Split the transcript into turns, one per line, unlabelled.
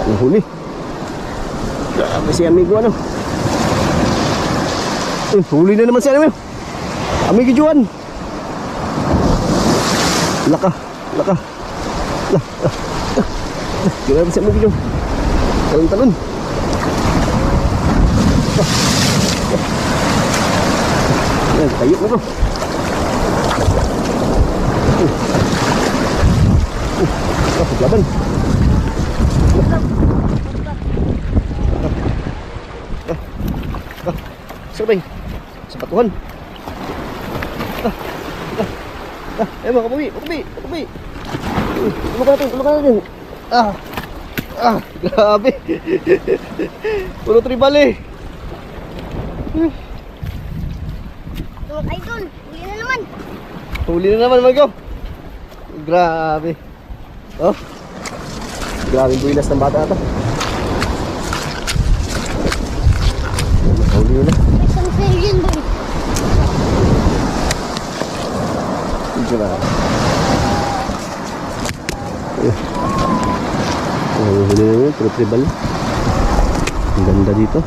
Ang huli. Grabe si amigo ano. Huli na naman si amigo. Amigo Juan. Laka. Grabe si amigo Juan. Talon. Yan, tayo na bro. Laban. Sabay. Sa patuhan. Mga kapawi. Tulungan natin. Grabe. Puro tribal eh.
Tulog idol, huli na naman.
Huli na naman, Margo. Grabe. Oh. Grabe buwilas ng bata ata. Huli na.
Isang seryon boy.
Grabe. Huli na yun, tribal. Ang ganda dito.